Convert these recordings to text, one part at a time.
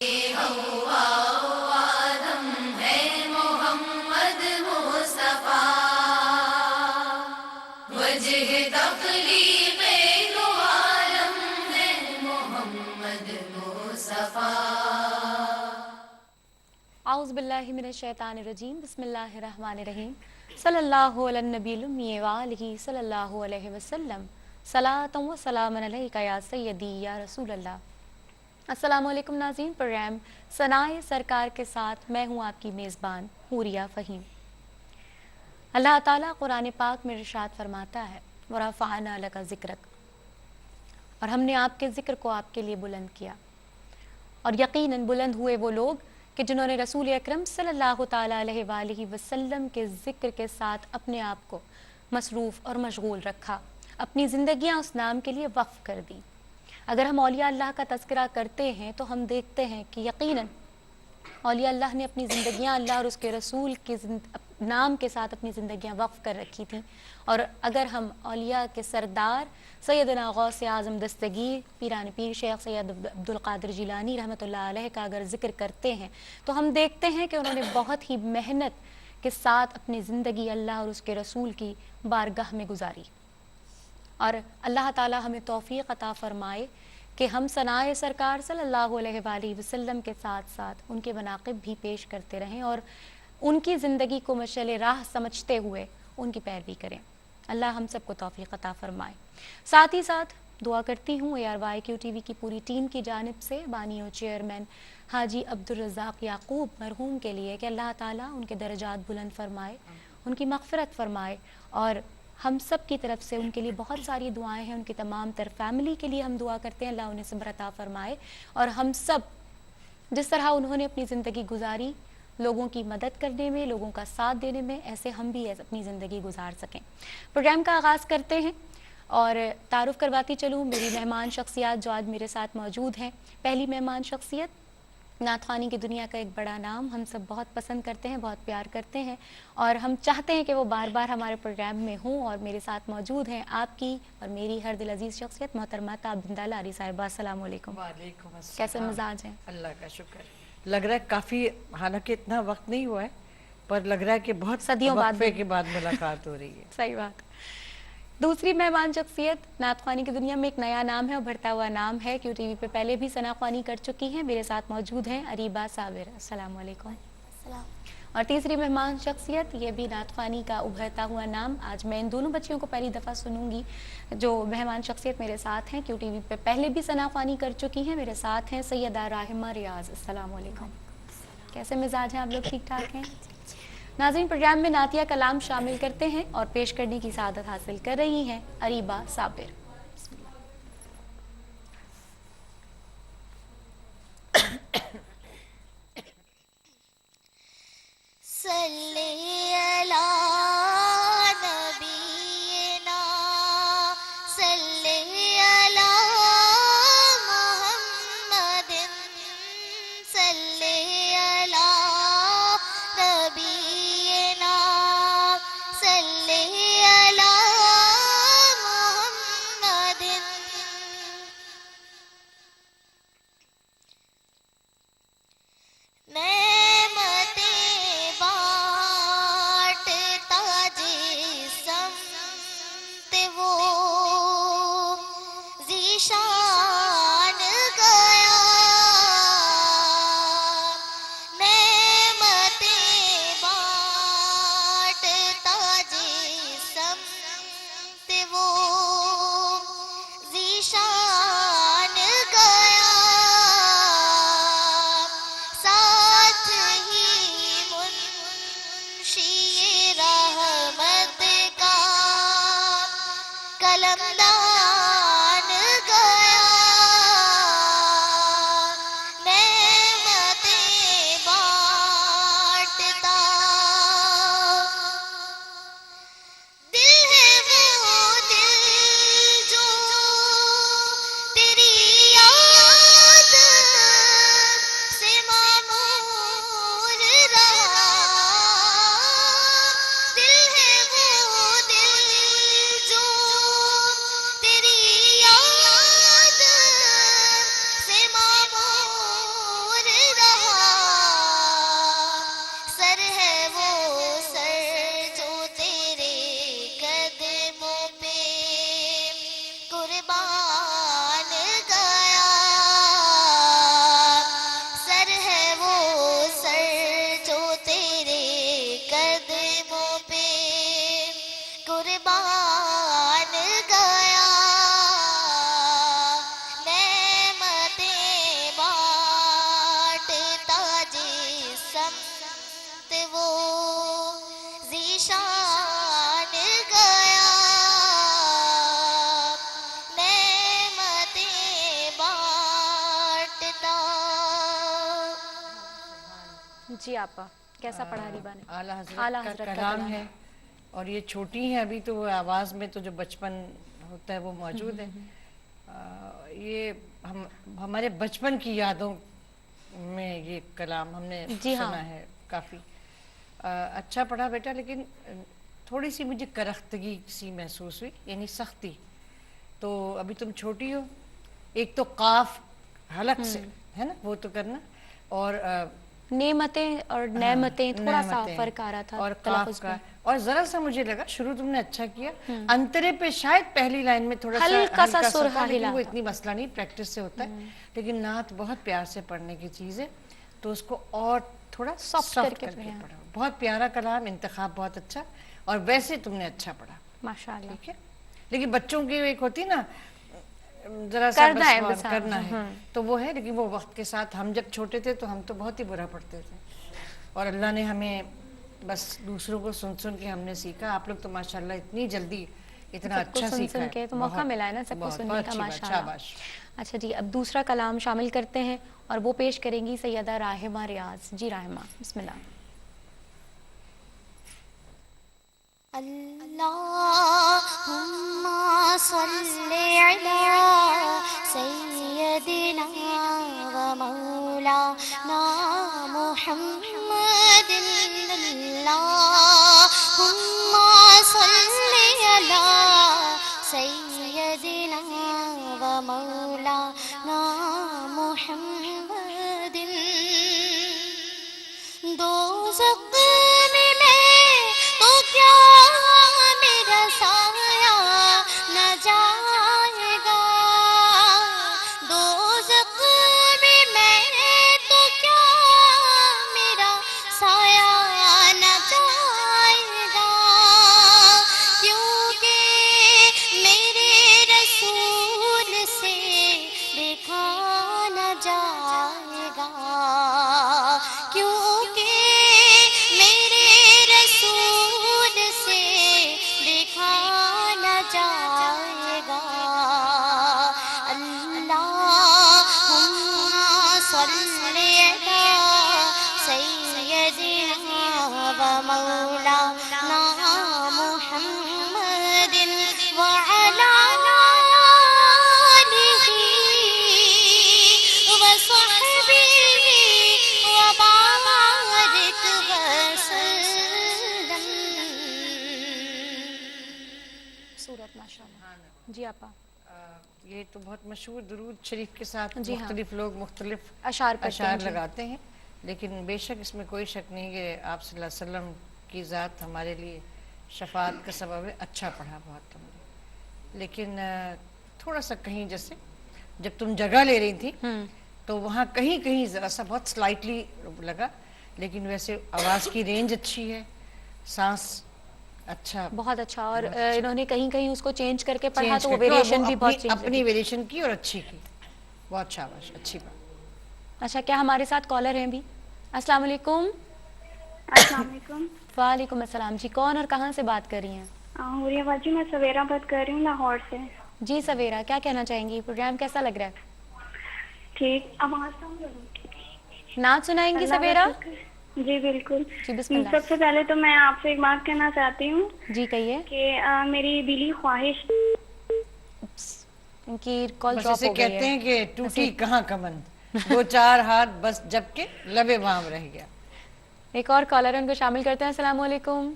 ہوا آدم ہے محمد مصطفیٰ، وجہ تخلیق دو عالم ہے محمد مصطفیٰ۔ اعوذ باللہ من الشیطان الرجیم، بسم اللہ الرحمن الرحیم، صلی اللہ علی النبی الامی وآلہ صلی اللہ علیہ وسلم، صلاۃ و سلام علیک یا سیدی یا رسول اللہ۔ السلام علیکم ناظرین، پروگرام ثنائے سرکار کے ساتھ میں ہوں آپ کی میزبان حوریہ فہیم۔ اللہ تعالیٰ قرآن پاک میں ارشاد فرماتا ہے وَرَفَعْنَا لَكَ ذِكْرَكَ، اور ہم نے آپ کے ذکر کو آپ کے لیے بلند کیا۔ اور یقیناً بلند ہوئے وہ لوگ کہ جنہوں نے رسول اکرم صلی اللہ تعالیٰ علیہ وآلہ وسلم کے ذکر کے ساتھ اپنے آپ کو مصروف اور مشغول رکھا، اپنی زندگیاں اس نام کے لیے وقف کر دی۔ اگر ہم اولیاء اللہ کا تذکرہ کرتے ہیں تو ہم دیکھتے ہیں کہ یقیناً اولیاء اللہ نے اپنی زندگیاں اللہ اور اس کے رسول کے نام کے ساتھ اپنی زندگیاں وقف کر رکھی تھیں۔ اور اگر ہم اولیاء کے سردار سیدنا غوث اعظم دستگیر پیران پیر شیخ سید عبدالقادر جیلانی رحمۃ اللہ علیہ کا اگر ذکر کرتے ہیں تو ہم دیکھتے ہیں کہ انہوں نے بہت ہی محنت کے ساتھ اپنی زندگی اللہ اور اس کے رسول کی بارگاہ میں گزاری۔ اور اللہ تعالی ہمیں توفیق عطا فرمائے کہ ہم ثنائے سرکار صلی اللہ علیہ وآلہ وسلم کے ساتھ ساتھ ان کے مناقب بھی پیش کرتے رہیں اور ان کی زندگی کو مشعل راہ سمجھتے ہوئے ان کی پیروی کریں۔ اللہ ہم سب کو توفیق عطا فرمائے۔ ساتھ ہی ساتھ دعا کرتی ہوں ARYQ TV کی پوری ٹیم کی جانب سے بانی و چیئرمین حاجی عبدالرزاق یعقوب مرحوم کے لیے کہ اللہ تعالیٰ ان کے درجات بلند فرمائے، ان کی مغفرت فرمائے، اور ہم سب کی طرف سے ان کے لیے بہت ساری دعائیں ہیں، ان کی تمام تر فیملی کے لیے ہم دعا کرتے ہیں اللہ انہیں صبر عطا فرمائے، اور ہم سب جس طرح انہوں نے اپنی زندگی گزاری لوگوں کی مدد کرنے میں، لوگوں کا ساتھ دینے میں، ایسے ہم بھی اپنی زندگی گزار سکیں۔ پروگرام کا آغاز کرتے ہیں اور تعارف کرواتی چلوں میری مہمان شخصیات جو آج میرے ساتھ موجود ہیں۔ پہلی مہمان شخصیت نعت خوانی کی دنیا کا ایک بڑا نام، ہم سب بہت پسند کرتے ہیں، بہت پیار کرتے ہیں، اور ہم چاہتے ہیں کہ وہ بار بار ہمارے پروگرام میں ہوں، اور میرے ساتھ موجود ہیں آپ کی اور میری ہر دل عزیز شخصیت محترمہ تابندہ لاری صاحبہ۔ السلام علیکم۔ وعلیکم السلام۔ کیسے مزاج ہیں؟ اللہ کا شکر۔ لگ رہا ہے کافی، حالانکہ اتنا وقت نہیں ہوا ہے پر لگ رہا ہے کہ بہت صدیوں وقفے کے بعد ملاقات ہو رہی ہے۔ صحیح بات۔ دوسری مہمان شخصیت نعت خوانی کی دنیا میں ایک نیا نام ہے، ابھرتا ہوا نام ہے، QTV پہ پہلے بھی ثنا خوانی کر چکی ہیں، میرے ساتھ موجود ہیں اریبہ صابر۔ السلام علیکم۔ اور تیسری مہمان شخصیت، یہ بھی نعت خوانی کا ابھرتا ہوا نام، آج میں ان دونوں بچیوں کو پہلی دفعہ سنوں گی جو مہمان شخصیت میرے ساتھ ہیں، QTV پہ پہلے بھی ثنا خوانی کر چکی ہیں، میرے ساتھ ہیں سیدہ راحمہ ریاض۔ السلام علیکم۔ کیسے مزاج ہیں آپ لوگ؟ ٹھیک ٹھاک ہیں؟ ناظرین، پروگرام میں نعتیہ کلام شامل کرتے ہیں اور پیش کرنے کی سعادت حاصل کر رہی ہیں اریبہ صابر۔ صلی علی نبینا صلی علی محمد صلی علی نبینا صلی علی محمد۔ نعمتیں بانٹتا جس سمت وہ ذیشان گیا، نعمتیں بانٹتا جس سمت وہ ذیشان گیا، ساتھ ہی منشی رحمت کا قلمدان گیا، نعمتیں بانٹتا دل ہے وہ دل جو تیری یاد سے معمور رہا، دل ہے وہ دل جو جی آپا کیسا پڑھا ریبا نے؟ اعلیٰ اعلیٰ حضرت حضرت کا کا کلام کلام ہے اور یہ چھوٹی ہیں ابھی تو وہ آواز میں تو جو بچپن ہوتا ہے وہ موجود ہے. یہ ہمارے بچپن کی یادوں میں یہ کلام ہم نے جی ہاں. سنا ہے کافی. اچھا پڑھا بیٹا لیکن تھوڑی سی مجھے کرختگی سی محسوس ہوئی یعنی سختی. تو ابھی تم چھوٹی ہو, ایک تو قاف حلق سے ہے نا وہ تو کرنا, اور نعمتیں اور نعمتیں تھوڑا سا نعمتیں فرق آ رہا تھا اور تلفظ قاف کا, میں. اور ذرا سا مجھے لگا شروع تم نے اچھا کیا, انترے پہ شاید پہلی لائن میں تھوڑا سا ہلکا سا سر تھا, لیکن ہلا وہ تھا. اتنی مسئلہ نہیں, پریکٹس سے ہوتا ہے. لیکن نعت بہت پیار سے پڑھنے کی چیز ہے تو اس کو اور تھوڑا Soft سافٹ کر کر کے کے پڑھیں. پڑھا. بہت پیارا کلام, انتخاب بہت اچھا, اور ویسے تم نے اچھا پڑھا. ماشاء اللہ. ٹھیک ہے, لیکن بچوں کی ایک ہوتی نا ذرا سا کرنا ہے بس بس, کرنا ہے تو وہ ہے, لیکن وہ وقت کے ساتھ ہم جب چھوٹے تھے تو ہم تو بہت ہی برا پڑھتے تھے, اور اللہ نے ہمیں بس دوسروں کو سن سن کے ہم نے سیکھا. آپ لوگ تو ماشاءاللہ اتنی جلدی اتنا سب کو اچھا سن سیکھا سن ہے. کے تو موقع ملا ہے نا سب کو سننے کا, ماشاء اللہ. شاباش. اچھا جی, اب دوسرا کلام شامل کرتے ہیں اور وہ پیش کریں گی سیدہ راحمہ ریاض. جی راحمہ بسم اللہ. اللہم صلی علی سیدنا و مولانا محمد. اللہم صلی علی سیدنا و مولانا محمد. دوزخ میں تو کیا میرا سایہ نہ جائے گا, دوزخ میں تو کیا میرا سایہ نہ جائے گا, کیونکہ میرے رسول سے دیکھا نہ جائے گا, کیونکہ میرے رسول سے دیکھا نہ جائے گا. اللہم صلی علی سیدنا و مولانا محمد وعلی آلہ وصحبہ وبارک وسلم. سورت ماشاء اللہ. جی آپا یہ تو بہت مشہور درود شریف کے ساتھ جی ہاں. مختلف لوگ مختلف اشعار پڑھتے ہیں. اشعار جی. لگاتے ہیں, لیکن بے شک اس میں کوئی شک نہیں کہ آپ صلی اللہ علیہ وسلم کی ذات ہمارے لیے شفاعت کا سبب ہے. اچھا پڑھا بہت تم نے, لیکن تھوڑا سا کہیں جیسے جب تم جگہ لے رہی تھی تو وہاں کہیں کہیں ذرا سا بہت سلائٹلی لگا, لیکن ویسے آواز کی رینج اچھی ہے, سانس اچھا, بہت اچھا. اور انہوں نے کہیں کہیں اس کو چینج کر کے پڑھا تو وہ ویریشن بھی بہت چینج اپنی ویریشن کی اور اچھی کی. بہت شاباش, اچھی بات. اچھا, کیا ہمارے ساتھ کالر ہیں بھی؟ السلام علیکم. السلام علیکم. وعلیکم السلام. جی کون اور کہاں سے بات کر رہی ہیں؟ حوریہ باجی, میں سویرا بات کر رہی ہوں لاہور سے. جی سویرا, کیا کہنا چاہیں گی؟ پروگرام کیسا لگ رہا ہے؟ ٹھیک. آواز نعت سنائیں گی سویرا؟ جی بالکل. جی بسم اللہ. سب سے پہلے تو میں آپ سے ایک بات کہنا چاہتی ہوں. جی کہیے. کہ میری دلی خواہش, ان کی کال بس ڈراپ اسے ہو گئی کہتے ہے. ہیں کہ ٹوٹی کہاں کمن, دو چار ہاتھ بس جب کے لبے بام رہ گیا. ایک اور کالر ان کو شامل کرتے ہیں. السلام علیکم.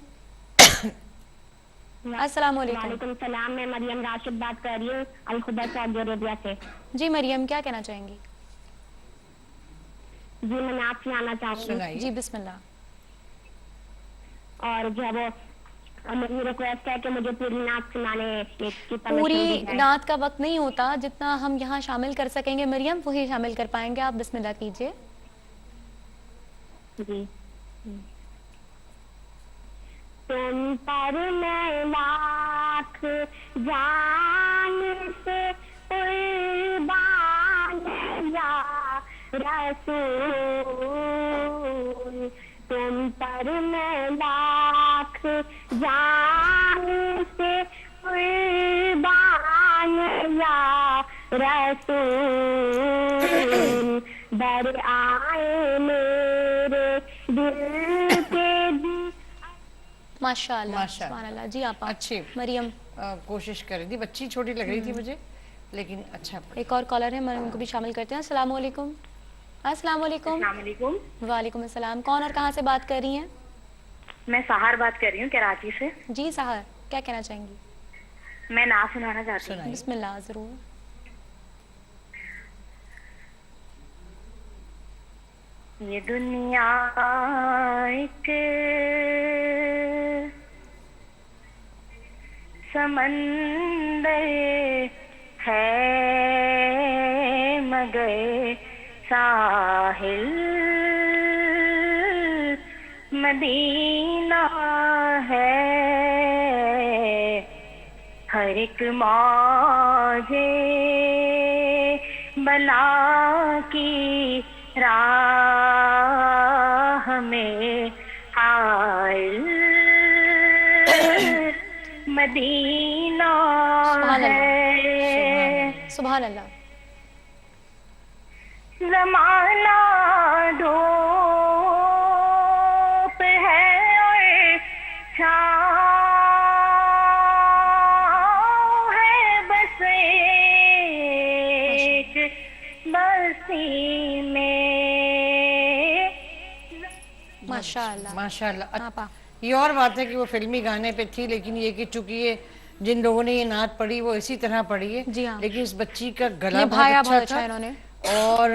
السلام علیکم. وعلیکم السلام. میں مریم راشد بات کر رہی ہوں الخبر سعودی عربیہ سے. جی مریم, کیا کہنا چاہیں گی؟ جی میں نعت سنانا چاہوں گی. سنائیے. جی بسم اللہ. اور جو ہے وہ میری ریکویسٹ ہے کہ مجھے پوری نعت سنانے کی پرمیشن دی پوری جائے. نعت کا وقت نہیں ہوتا, جتنا ہم یہاں شامل کر سکیں گے مریم وہی شامل کر پائیں گے. آپ بسم اللہ کیجیے. جی. تم پر میں لاکھ جان سے قربان یا رسول, تم پر میں لاکھ جان سے قربان یا رسول, در آئے میرے دل کے ماشاء اللہ ماشاء سبحان اللہ. جی آپ اچھی مریم. کوشش کر رہی تھی, بچی چھوٹی لگ رہی تھی مجھے, لیکن اچھا پڑھا. ایک اور کالر ہے, مریم کو بھی شامل کرتے ہیں. السلام علیکم. السلام علیکم. السلام علیکم. وعلیکم السلام. کون اور کہاں سے بات کر رہی ہیں؟ میں سہار بات کر رہی ہوں کراچی سے. جی سہار, کیا کہنا چاہیں گی؟ میں نعت سنانا چاہتی ہوں. سنائیے. بسم اللہ. ضرور. یہ دنیا ایک سمندر ہے مگر ساحل مدینہ ہے. ہر ایک موجے بلا کی راہ میں حائل مدینہ سبحان ہے. سبحان اللہ. زمانہ دھوپ ہے اور چھاؤں ہے, بس ایک بستی میں. ماشاء اللہ. ماشاء اللہ. آپ یہ اور بات ہے کہ وہ فلمی گانے پہ تھی, لیکن یہ کہ چونکہ یہ جن لوگوں نے یہ نعت پڑھی وہ اسی طرح پڑھی ہے, جی ہاں. لیکن اس بچی کا گلا نبھایا بہت بہت اچھا اچھا تھا انہوں نے. اور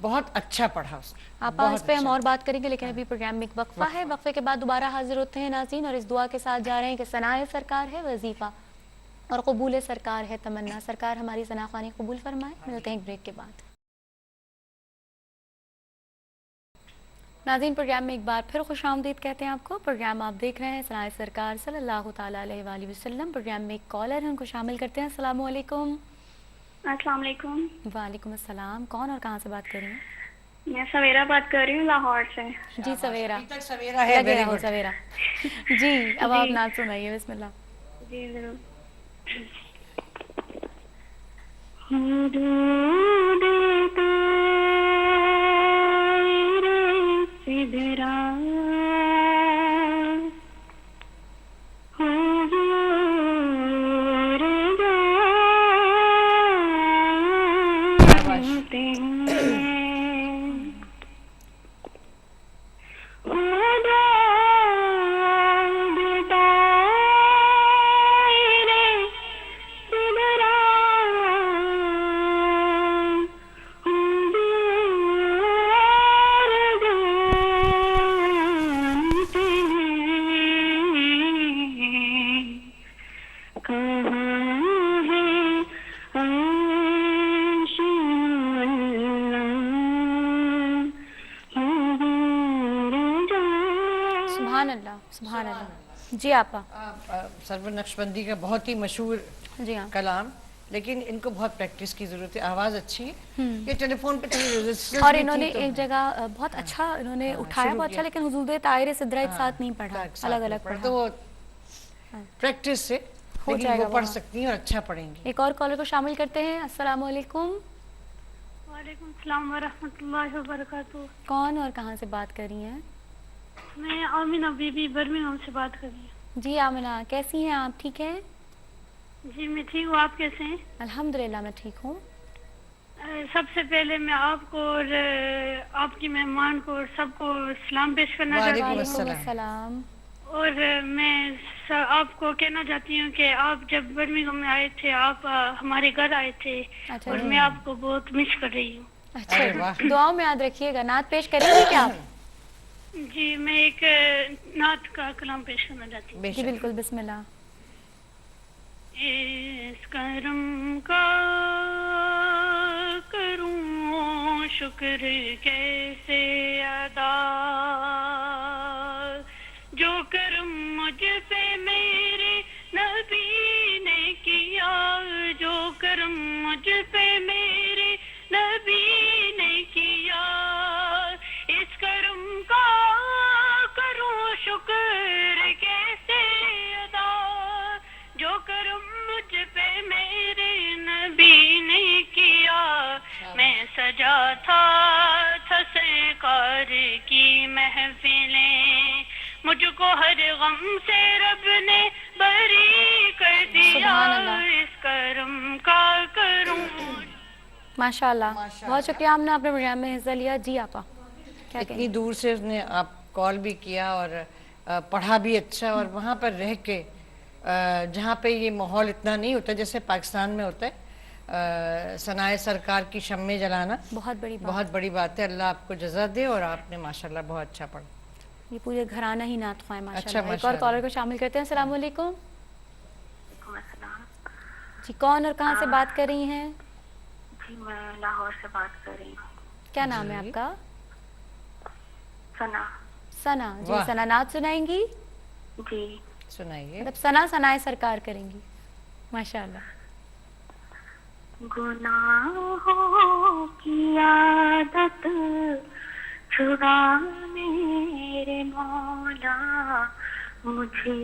بہت اچھا پڑھا اس نے. آپ اس پہ ہم اور بات کریں گے, لیکن ابھی پروگرام میں ایک وقفہ ہے. وقفے کے بعد دوبارہ حاضر ہوتے ہیں ناظرین, اور اس دعا کے ساتھ جا رہے ہیں کہ ثنائے سرکار ہے وظیفہ اور قبول سرکار ہے تمنا. سرکار ہماری ثنا خوانی قبول فرمائے. ملتے ہیں ایک بریک کے بعد. ناظرین پروگرام میں ایک بار پھر خوش آمدید کہتے ہیں آپ کو. پروگرام آپ دیکھ رہے ہیں ثنائے سرکار صلی اللہ تعالیٰ علیہ وآلہ وسلم. پروگرام میں ایک کالر ہیں, ان کو شامل کرتے ہیں. السلام علیکم. السلام علیکم. وعلیکم السلام. کون اور کہاں سے بات کر رہی ہیں؟ میں سویرا بات کر رہی ہوں لاہور سے. جی سویرا. سویرا ہے, لگے ویری رہو گڈ. سویرا. جی اب آپ نعت سنائیے. بسم اللہ. جی ضرور. سبحان اللہ. سبحان اللہ. جی آپا. سرور نقشبندی کا بہت ہی مشہور جی ہاں. کلام, لیکن ان کو بہت پریکٹس کی ضرورت ہے. آواز اچھی ہے, یہ ٹیلی فون پہ اور انہوں نے ایک جگہ بہت اچھا انہوں نے اٹھایا بہت اچھا, لیکن حضور طاہر سدرہ ایک ساتھ نہیں پڑھا, الگ الگ پڑھا. تو وہ پریکٹس سے ہو جائے گا. وہ پڑھ سکتی ہیں اور اچھا پڑھیں گی. ایک اور کالر کو شامل کرتے ہیں. السلام علیکم. وعلیکم السلام ورحمۃ اللہ وبرکاتہ. کون اور کہاں سے بات کر رہی ہیں؟ میں آمینہ بی بی برمنگھم سے بات کر رہی ہوں. جی آمنہ, کیسی ہیں آپ؟ ٹھیک ہیں؟ جی میں ٹھیک ہوں, آپ کیسے ہیں؟ الحمدللہ میں ٹھیک ہوں. سب سے پہلے میں آپ کو اور آپ کی مہمان کو اور سب کو سلام پیش کرنا چاہتی ہوں. وعلیکم السلام. اور میں آپ کو کہنا چاہتی ہوں کہ آپ جب برمنگھم میں آئے تھے, آپ ہمارے گھر آئے تھے, اور میں آپ کو بہت مس کر رہی ہوں. اچھا, دعاؤں میں یاد رکھیے گا. نعت پیش کریں گے کیا آپ؟ جی میں ایک نعت کا کلام پیش کرنا چاہتی ہوں. جی بالکل, بسم اللہ. اس کرم کا کروں شکر کیسے ادا, جو کرم مجھ پہ میرے نبی نے کیا, جو کرم مجھ پہ میرے نبی نے کیا. اس کرم کا کروں شکر کیسے ادا, جو کرم مجھ پہ میرے نبی نے کیا. میں سجا تھا سرکار کی محفل کو ہر غم سے رب نے بری کر دیا. سبحان اللہ. اس کرم کا کروں. ماشاء اللہ, بہت شکریہ آپ نے اپنے پروگرام میں حصہ لیا. جی آپا کیا کہیں اتنی دور سے اس نے آپ کال بھی کیا اور پڑھا بھی اچھا, اور وہاں پر رہ کے جہاں پہ یہ ماحول اتنا نہیں ہوتا جیسے پاکستان میں ہوتا ہے, ثنائے سرکار کی شمع جلانا بہت بڑی بات. بہت بڑی بات ہے. اللہ آپ کو جزا دے, اور آپ نے ماشاءاللہ بہت اچھا پڑھا. یہ پورے گھرانہ ہی نعت خواہ ہے ماشاء اچھا، اللہ. ایک اور ماشاء کالر کو شامل کرتے ہیں. السلام علیکم. السلام جی کون اور کہاں سے بات کر رہی ہیں؟ جی میں لاہور سے بات کر رہی ہوں. کیا نام ہے آپ کا؟ ثنا. ثنا. جی واہ. ثنا نعت سنائیں گی؟ جی سنائیے. مطلب ثنا ثنائے سرکار کریں گی. ماشاء اللہ. گناہوں کی عادت چھڑا میرے مولا, مجھے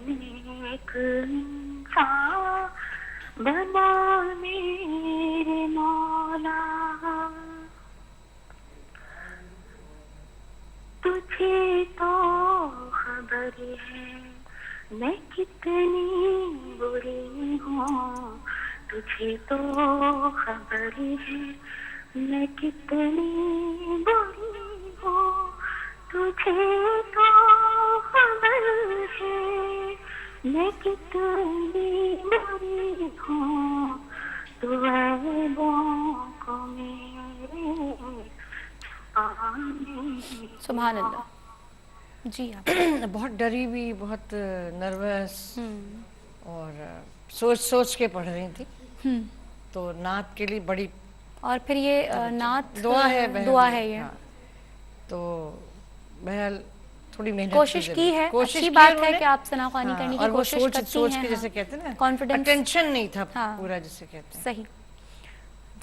نیک انسان بنا میرے مولا. تجھے تو خبر ہے میں کتنی بری ہوں, تجھے تو خبر ہے میں کتنی بری ہوں, تجھے تو خبر ہے میں کتنی بری ہوں, تو عیبوں کو میرے سبحان اللہ. جی آپ بہت ڈری ہوئی, بہت نروس, اور سوچ سوچ کے پڑھ رہی تھی, تو نعت کے لیے بڑی اور پھر یہ نعت دعا ہے, بہن دعا ہے یہ. ہاں. تو بہرحال تھوڑی محنت کوشش کی ہے, کوشش اچھی کی بات انہوں ہے نے, کہ آپ ثنا خوانی کرنے کی اور وہ کوشش سوچ کرتی سوچ ہیں. کے جیسے کہتے ہیں نا, کانفیڈنس, اٹینشن نہیں تھا ہاں. پورا جسے کہتے ہیں. صحیح.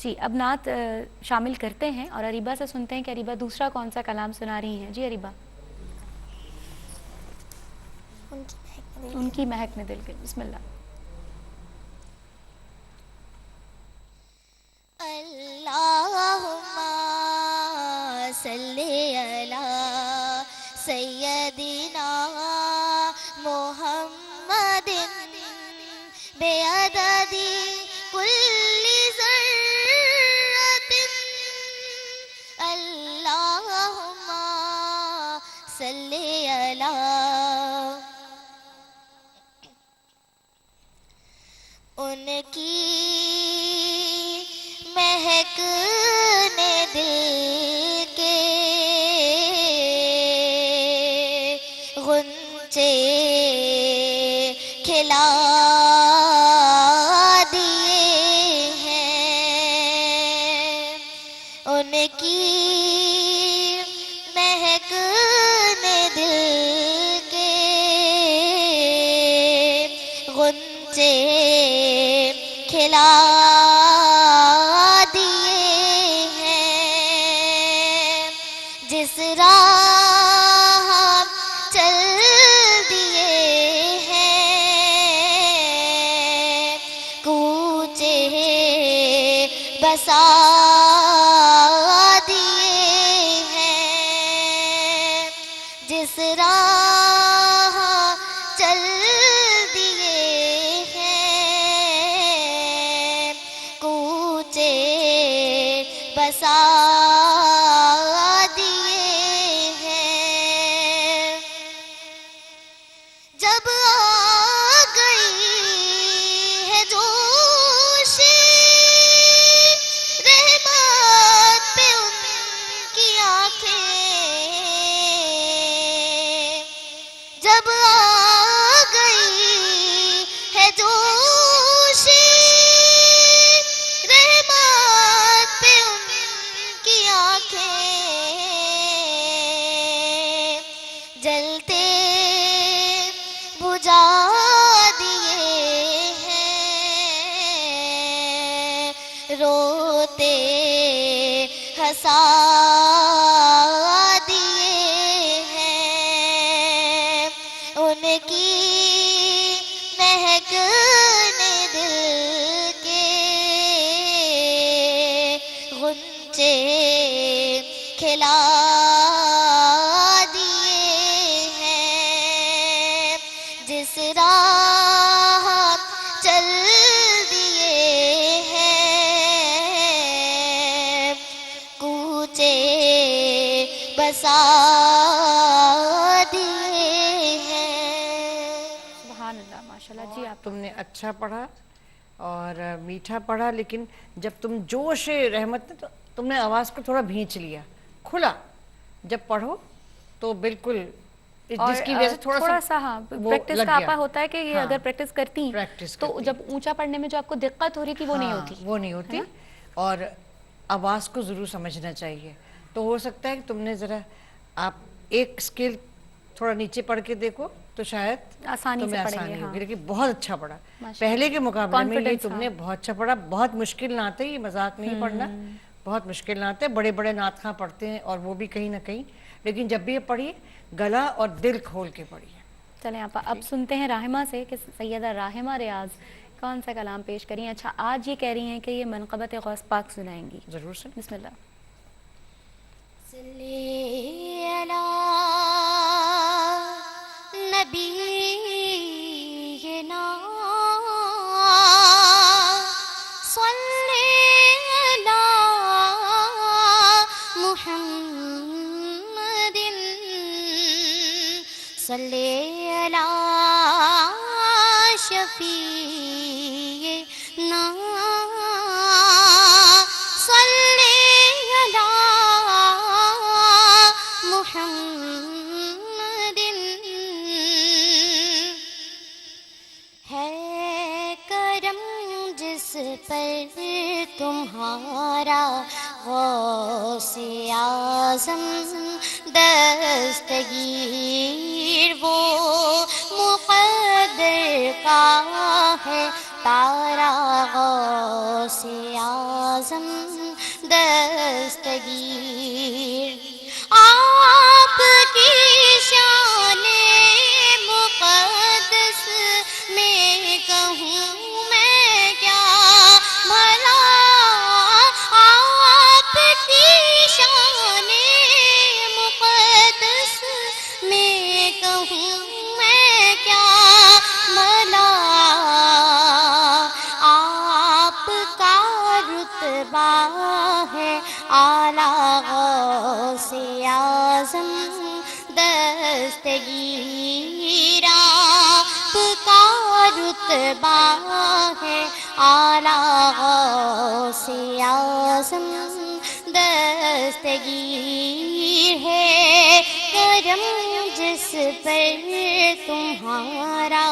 جی اب نعت شامل کرتے ہیں اور اریبہ سے سنتے ہیں کہ اریبہ دوسرا کون سا کلام سنا رہی ہیں. جی اریبہ. ان کی مہک میں دل کے. بسم اللہ. اللہم صلی علی سیدنا محمد بعدد کل ذرۃ. اللہم صلی علی. ان کی مہک نے دل کے غنچے کھلا دیے ہیں. ان کی مہک نے دل کے غنچے کھلا دیے ہیں. جس راہ چل دیے ہیں کوچے بسا دیے ہیں. جس راہ چل دیے ہیں کوچے بسا دیے ہیں. جب آ گئی ہے جوشی رحمت پہ ان کی آنکھیں, جب آ گئی ہے جوشی رحمت پہ ان کی آنکھیں, جلتے بجھا دیے ہیں روتے ہنسا دیے ہیں. ان کی مہک نے دل کے غنچے کھلا دیے ہیں. اچھا پڑھا اور میٹھا پڑھا، لیکن جب تم جوش رحمت نے تو تم نے آواز کو تھوڑا بھینچ لیا، کھلا جب پڑھو تو بالکل جس کی وجہ سے تھوڑا سا ہاں پریکٹس کا آپا ہوتا ہے کہ یہ اگر پریکٹس کرتی تو جب اونچا پڑھنے میں جو آپ کو دقت ہو رہی تھی وہ نہیں ہوتی اور آواز کو ضرور سمجھنا چاہیے. تو ہو سکتا ہے کہ تم نے ذرا آپ ایک اسکیل تھوڑا نیچے پڑھ کے دیکھو تو شاید آسانی ہوگی، لیکن بہت اچھا پڑھا پہلے کے مقابلے میں. یہ تم نے بہت اچھا پڑھا، بہت مشکل نعت ہے، یہ مذاق نہیں پڑھنا، بہت مشکل نعت ہے. بڑے بڑے نعت خواں پڑھتے ہیں اور وہ بھی کہیں نہ کہیں، لیکن جب بھی یہ پڑھیے گلا اور دل کھول کے پڑھیے. چلیں آپ اب سنتے ہیں راحمہ سے کہ سیدہ راحمہ ریاض کون سا کلام پیش کری ہیں. اچھا آج یہ کہہ رہی ہیں کہ یہ منقبت غوث پاک سنائیں گی. ضرور سن. بسم اللہ. صلی علی نبینا صلی علی محمد صلی علی شفیعنا صلی علی محمد. ہے کرم جس پر تمہارا غوث اعظم دستگیر، وہ مقدر کا ہے تارا غوث اعظم دستگیر. آپ کی شان مقدس میں کہوں میں کیا بھلا، آپ کی شان مقدس میں کہوں میں کیا بھلا. آپ کا رتبہ ہے اعلیٰ غوث اعظم دستگیر، آپ کا رتبہ ہے اعلیٰ غوث اعظم دستگیر. ہے کرم جس پر تمہارا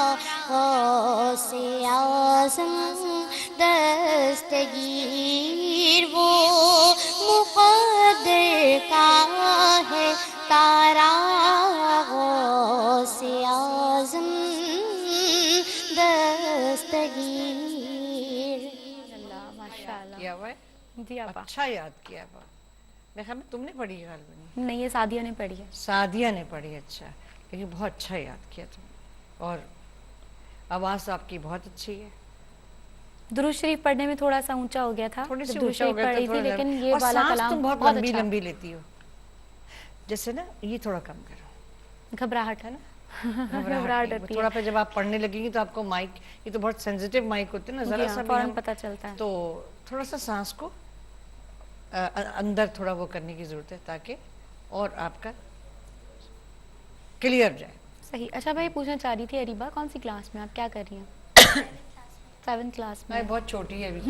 غوث اعظم دستگیر، وہ مقدر کا ہے تارا غوث اعظم دستگیر. ماشاءاللہ کیا ہوا ہے؟ جی آپا اچھا یاد کیا ہوا. میں خیال میں تم نے پڑھی ہے غالباً. نہیں یہ سعدیہ نے پڑھی ہے. سعدیہ نے پڑھی. اچھا، لیکن بہت اچھا یاد کیا تم، اور آواز آپ کی بہت اچھی ہے. درود شریف پڑھنے میں تھوڑا سا اونچا ہو گیا تھا، تھوڑی سی درود اونچا ہو شریف گیا پڑھ رہی تھا، تھی، لیکن یہ اور والا سانس کلام تم بہت لمبی اچھا. لمبی لیتی ہو. جیسے نا یہ تھوڑا کم کرو. گھبراہٹ ہے نا، گھبراہٹ ہوتی ہے تھوڑا. پہ جب آپ پڑھنے لگیں گی تو آپ کو مائک، یہ تو بہت سینسیٹیو مائک ہوتے ہیں نا، ذرا سا فوراً پتہ چلتا ہے. تو تھوڑا سا سانس کو اندر تھوڑا وہ کرنے کی ضرورت ہے تاکہ اور آپ کا کلیئر جائے. صحیح. اچھا میں یہ پوچھنا چاہ رہی تھی اریبہ کون سی کلاس میں آپ کیا کر رہی ہیں؟ 7th کلاس میں. بہت چھوٹی ہے ابھی.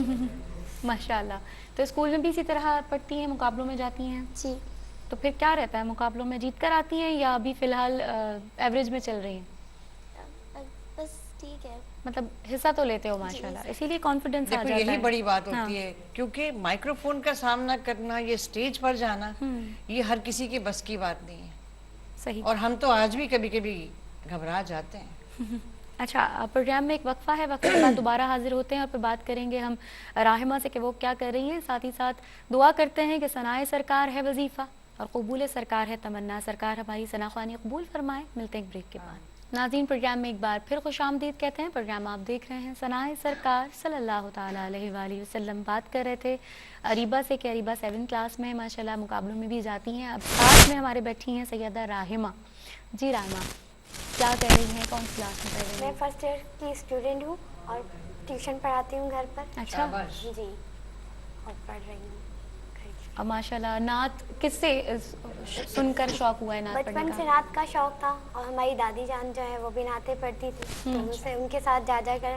ماشاءاللہ. تو اسکول میں بھی اسی طرح پڑھتی ہیں، مقابلوں میں جاتی ہیں؟ جی. تو پھر کیا رہتا ہے مقابلوں میں، جیت کر آتی ہیں یا ابھی فی الحال ایوریج میں چل رہی ہیں؟ بس ٹھیک ہے. مطلب حصہ تو لیتے ہو ماشاءاللہ، اسی لیے کانفیڈنس آ جاتا ہے. یہی بڑی بات ہوتی ہے، کیونکہ مائکرو فون کا سامنا کرنا، یہ اسٹیج پر جانا، یہ ہر کسی کے بس کی بات نہیں ہے. صحیح. اور ہم تو آج بھی کبھی کبھی گھبرا جاتے ہیں. اچھا پروگرام میں ایک وقفہ ہے، وقفے کے بعد دوبارہ حاضر ہوتے ہیں اور پھر بات کریں گے ہم راحمہ سے کہ وہ کیا کر رہی ہیں. ساتھ ہی ساتھ دعا کرتے ہیں کہ ثنائے سرکار ہے وظیفہ اور قبول سرکار ہے تمنا. سرکار ہماری ثنا خوانی قبول فرمائے. ملتے ہیں ایک بریک کے بعد. ناظرین پروگرام میں ایک بار پھر خوش آمدید کہتے ہیں. پروگرام آپ دیکھ رہے ہیں ثنائے سرکار صلی اللہ تعالیٰ علیہ وآلہ وسلم. بات کر رہے تھے اریبہ سے کہ اریبہ 7th کلاس میں ماشاءاللہ مقابلوں میں بھی جاتی ہیں. اب ساتھ میں ہمارے بیٹھی ہیں سیدہ راحمہ. جی راحمہ کیا کر رہی ہیں، کون سی کلاس میں پڑھ رہی ہیں؟ میں فرسٹ ایئر کی اسٹوڈنٹ ہوں اور ٹیوشن پڑھاتی ہوں گھر پر. اچھا جی اور پڑھ رہی ہوں. اور ماشاءاللہ نعت کس سے سن کر شوق ہوا ہے نعت پڑھنے بچپن کا؟ سے نعت کا شوق تھا اور ہماری دادی جان جو ہے وہ بھی نعتیں پڑھتی تھی، تو ان کے ساتھ جا کر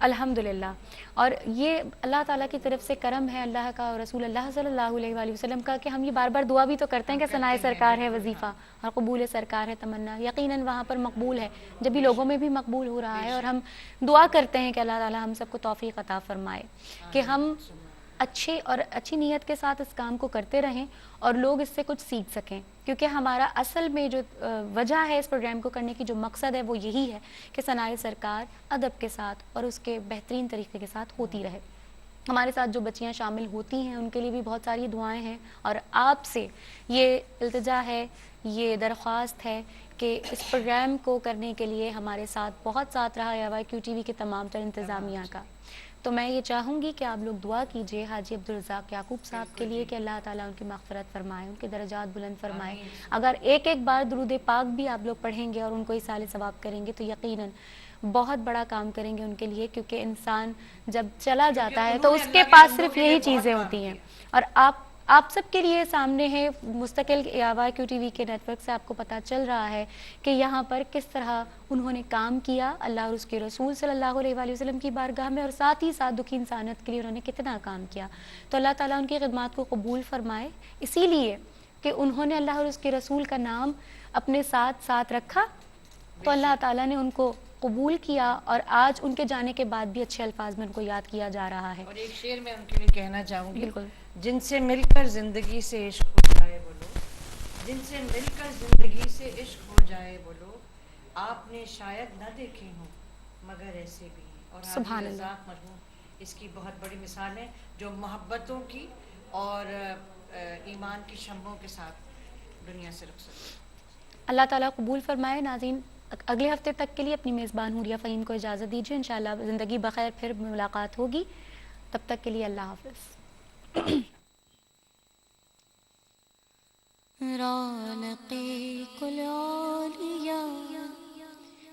الحمدللہ. اور یہ اللہ تعالیٰ کی طرف سے کرم ہے اللہ کا اور رسول اللہ صلی اللہ علیہ وآلہ وسلم کا کہ ہم یہ بار بار دعا بھی تو کرتے ہیں کہ ثنائے سرکار ہے وظیفہ اور قبول سرکار ہے تمنا. یقیناً وہاں پر مقبول ہے, جب بھی لوگوں میں بھی مقبول ہو رہا ہے, اور ہم دعا کرتے ہیں کہ اللہ تعالیٰ ہم سب کو توفیق عطا فرمائے کہ ہم اچھی نیت کے ساتھ اس کام کو کرتے رہیں اور لوگ اس سے کچھ سیکھ سکیں, کیونکہ ہمارا اصل میں جو وجہ ہے اس پروگرام کو کرنے کی, جو مقصد ہے وہ یہی ہے کہ ثنائے سرکار ادب کے ساتھ اور اس کے بہترین طریقے کے ساتھ ہوتی رہے. ہمارے ساتھ جو بچیاں شامل ہوتی ہیں ان کے لیے بھی بہت ساری دعائیں ہیں, اور آپ سے یہ التجا ہے, یہ درخواست ہے کہ اس پروگرام کو کرنے کے لیے ہمارے ساتھ بہت ساتھ رہا ہے YQ TV کے تمام تر انتظامیہ کا. تو میں یہ چاہوں گی کہ آپ لوگ دعا کیجئے حاجی عبدالرزاق یعقوب صاحب کے لیے کہ اللہ تعالیٰ ان کی مغفرت فرمائے, ان کے درجات بلند فرمائے. اگر ایک بار درود پاک بھی آپ لوگ پڑھیں گے اور ان کو ایصال ثواب کریں گے تو یقیناً بہت بڑا کام کریں گے ان کے لیے, کیونکہ انسان جب چلا جاتا ہے تو اس کے پاس صرف یہی چیزیں ہوتی ہیں. اور آپ سب کے لیے سامنے ہے مستقل YQ TV کے نیٹ ورک سے آپ کو پتہ چل رہا ہے کہ یہاں پر کس طرح انہوں نے کام کیا اللہ اور اس کے رسول صلی اللہ علیہ وآلہ وسلم کی بارگاہ میں, اور ساتھ ہی ساتھ دکھی انسانیت کے لیے انہوں نے کتنا کام کیا. تو اللہ تعالیٰ ان کی خدمات کو قبول فرمائے, اسی لیے کہ انہوں نے اللہ اور اس کے رسول کا نام اپنے ساتھ رکھا تو اللہ تعالیٰ نے ان کو قبول کیا, اور آج ان کے جانے کے بعد بھی اچھے الفاظ میں ان کو یاد کیا جا رہا ہے. اور ایک شعر میں ان کے لیے کہنا چاہوں گی, بالکل, جن سے مل کر زندگی سے عشق ہو جائے وہ لوگ, جن سے مل کر زندگی سے عشق ہو جائے وہ لوگ, آپ نے شاید نہ دیکھے ہوں مگر ایسے بھی ہیں. اور سبحان حاجی اللہ, رزاق مرحوم اس کی بہت بڑی مثال ہے, جو محبتوں کی اور ایمان کی شمعوں کے ساتھ دنیا سے رخصت. اللہ تعالیٰ قبول فرمائے. ناظرین, اگلے ہفتے تک کے لیے اپنی میزبان حوریہ فہیم کو اجازت دیجیے, انشاءاللہ زندگی بخیر پھر ملاقات ہوگی. تب تک کے لیے اللہ حافظ. رونق کل اولیاء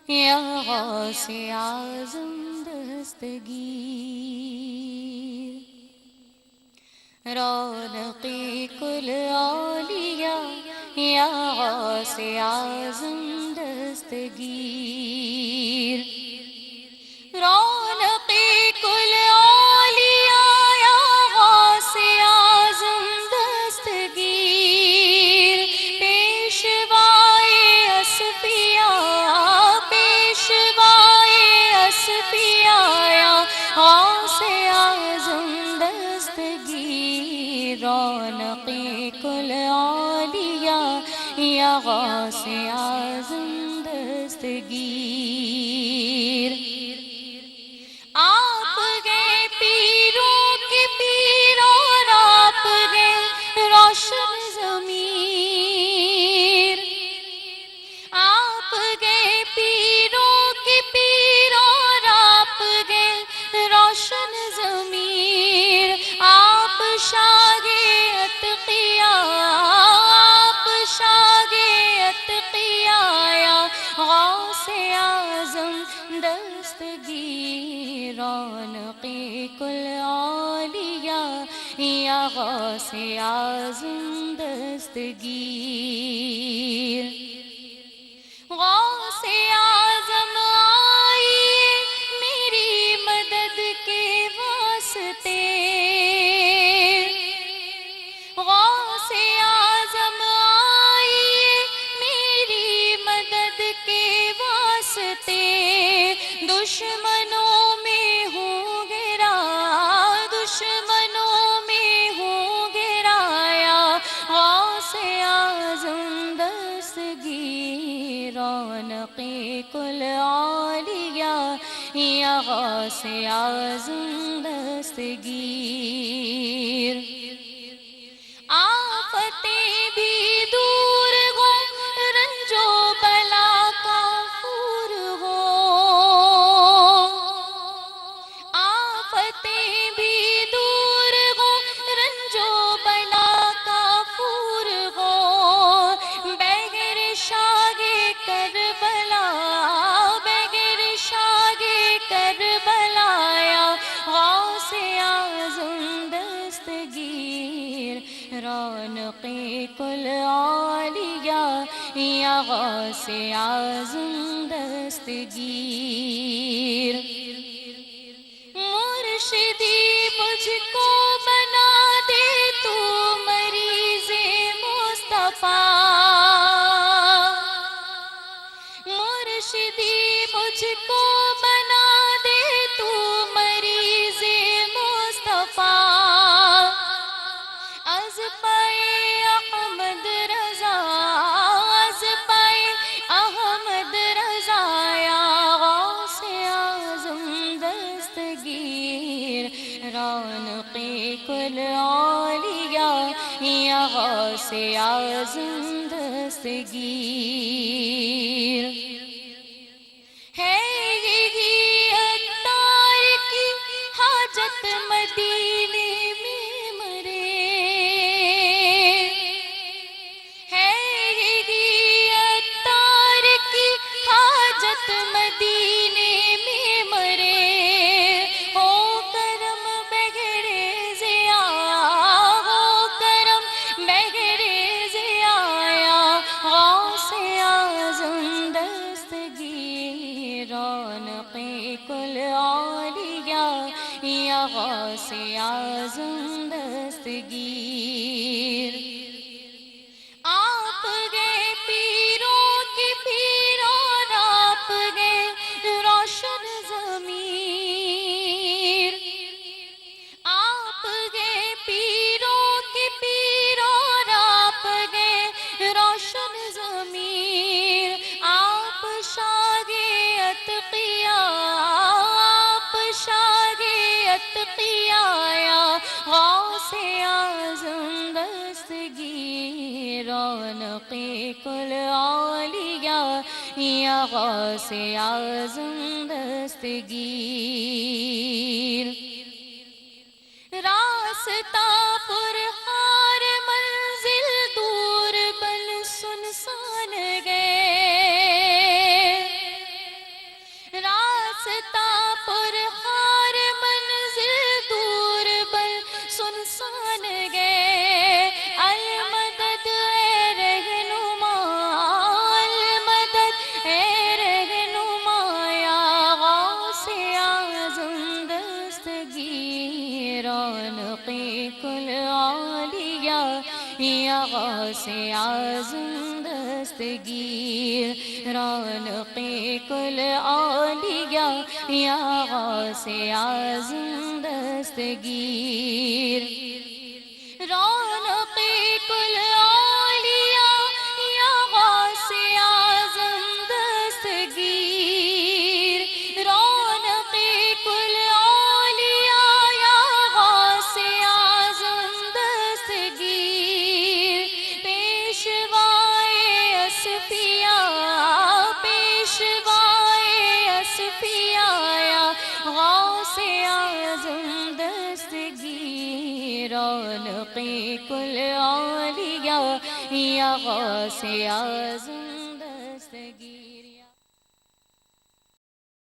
یا غوث اعظم دستگیر, رونق کل اولیاء یا غوث اعظم دستگیر, رونق کل اولیاء یا غوث اعظم دستگیر, پیشوائے اصفیاء, پیشوائے اصفیاء یا غوث اعظم دستگیر, رونق کل اولیاء یا غوث اعظم دستگیر. آپ گئے پیروں کے پیر اور آپ گئے روشن ضمیر, آپ گئے پیروں کے پیر اور آپ گئے روشن ضمیر, آپ شاہ اتقیاء, آپ شاہ اتقیاء یا غوث اعظم دستگیر, رونق کل اولیاء یا غوث اعظم دستگیر. غوث اعظم آئیے میری مدد کے واسطے, غوث اعظم آئیے میری مدد کے واسطے, دشمنوں میں ہوں گرا, دشمنوں میں ہوں گرایا غوث اعظم دستگیر, رونق کل اولیاء یا غوث اعظم دستگیر. آفتیں بھی دور ہو, رنج و بلا کا خور ہو, آفتیں بھی دور ہو, رنج و بلا کا خور ہو, بغیر شاہ کربلا, بغیر شاہ کربلا یا غوث اعظم دستگیر, رونق کل اولیاء یا غوث اعظم دستگیر. مرشدی مجھ کو بنا دے تو مریض مصطفیٰ، مرشدی مجھ کو بنا دے تو مریض مصطفیٰ، از پائے احمد رضا، از پائے احمد رضا، یا غوث اعظم دستگیر، رونق کل اولیاء، یا غوث اعظم دستگیر، ہے یہی عطار کی حاجت مدینے میں مرے، ہے یہی عطار کی حاجت مدینے میں مرے، ہو کرم بغیر ضیا، ہو کرم بغیر ضیا، یا غوث اعظم دستگیر، رونق کل اولیاء، یا غوث اعظم دستگیر، آپ گئے پیروں کے پیر اور آپ گئے روشن ضمیر، آپ گئے پیروں کے پیر اور آپ گئے روشن ضمیر، آپ شاہ اتقیاء، آپ شاہ اتقیاء، یا غوث اعظم دستگیر، رونق کل اولیاء، یا غوث اعظم دستگیر، راستہ پرخار منزل دور بل سنسان گئے، راستہ پرخار منزل دور بل سنسان گئے، المدد اے رہنما، المدد اے رہنما، یا غوث اعظم دستگیر، رونق کل اولیاء، یا غوث اعظم دستگیر، رونق کل اولیاء، یا غوث اعظم دستگیر، رونق کل اولیاء، یا غوث اعظم دستگیر، رونق کل اولیاء، یا غوث اعظم دستگیر، پیشوائے اصفیاء، پیشوائے اصفیاء، یا غوث اعظم دستگیر، رونق کل اولیاء، یا غوث اعظم